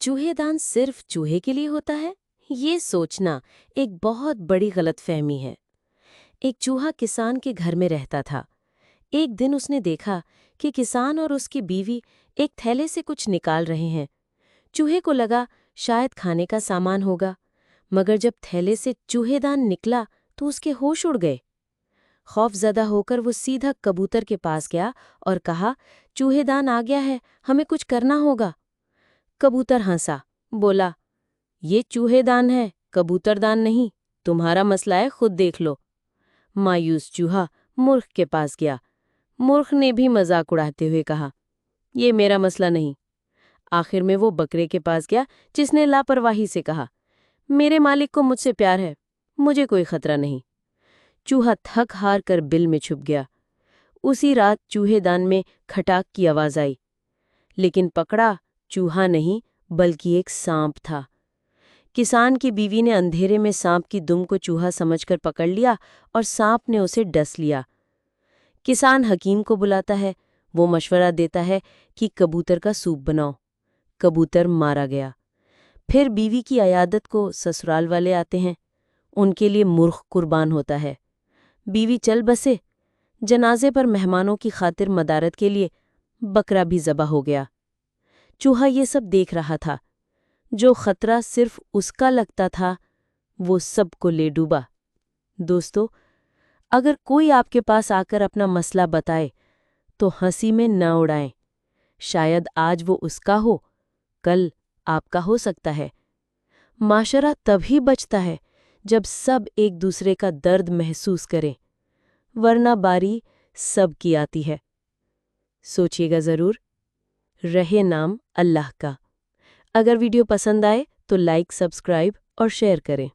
چوہے دان صرف چوہے کے لیے ہوتا ہے؟ یہ سوچنا ایک بہت بڑی غلط فہمی ہے۔ ایک چوہا کسان کے گھر میں رہتا تھا۔ ایک دن اس نے دیکھا کہ کسان اور اس کی بیوی ایک تھیلے سے کچھ نکال رہے ہیں۔ چوہے کو لگا شاید کھانے کا سامان ہوگا، مگر جب تھیلے سے چوہے دان نکلا تو اس کے ہوش اڑ گئے۔ خوف زدہ ہو کر وہ سیدھا کبوتر کے پاس گیا اور کہا، چوہے دان آ گیا ہے، ہمیں کچھ کرنا ہوگا۔ کبوتر ہنسا، بولا، یہ چوہے دان ہے، کبوتر دان نہیں، تمہارا مسئلہ ہے، خود دیکھ لو۔ مایوس چوہا مرغ کے پاس گیا۔ مرغ نے بھی مذاق اڑاتے ہوئے کہا، یہ میرا مسئلہ نہیں۔ آخر میں وہ بکرے کے پاس گیا جس نے لاپرواہی سے کہا، میرے مالک کو مجھ سے پیار ہے، مجھے کوئی خطرہ نہیں۔ چوہا تھک ہار کر بل میں چھپ گیا۔ اسی رات چوہے دان میں کھٹاک کی آواز آئی، لیکن پکڑا چوہا نہیں بلکہ ایک سانپ تھا۔ کسان کی بیوی نے اندھیرے میں سانپ کی دم کو چوہا سمجھ کر پکڑ لیا اور سانپ نے اسے ڈس لیا۔ کسان حکیم کو بلاتا ہے، وہ مشورہ دیتا ہے کہ کبوتر کا سوپ بناؤ۔ کبوتر مارا گیا۔ پھر بیوی کی عیادت کو سسرال والے آتے ہیں، ان کے لیے مرغ قربان ہوتا ہے۔ بیوی چل بسے، جنازے پر مہمانوں کی خاطر مدارت کے لیے بکرا بھی ذبح ہو گیا۔ چوہا یہ سب دیکھ رہا تھا۔ جو خطرہ صرف اس کا لگتا تھا وہ سب کو لے ڈوبا۔ دوستو، اگر کوئی آپ کے پاس آ کر اپنا مسئلہ بتائے تو ہنسی میں نہ اڑائیں۔ شاید آج وہ اس کا ہو، کل آپ کا ہو سکتا ہے۔ معاشرہ تبھی بچتا ہے جب سب ایک دوسرے کا درد محسوس کریں، ورنہ باری سب کی آتی ہے۔ سوچیے گا ضرور۔ رہے نام اللہ کا۔ اگر ویڈیو پسند آئے تو لائک، سبسکرائب اور شیئر کریں۔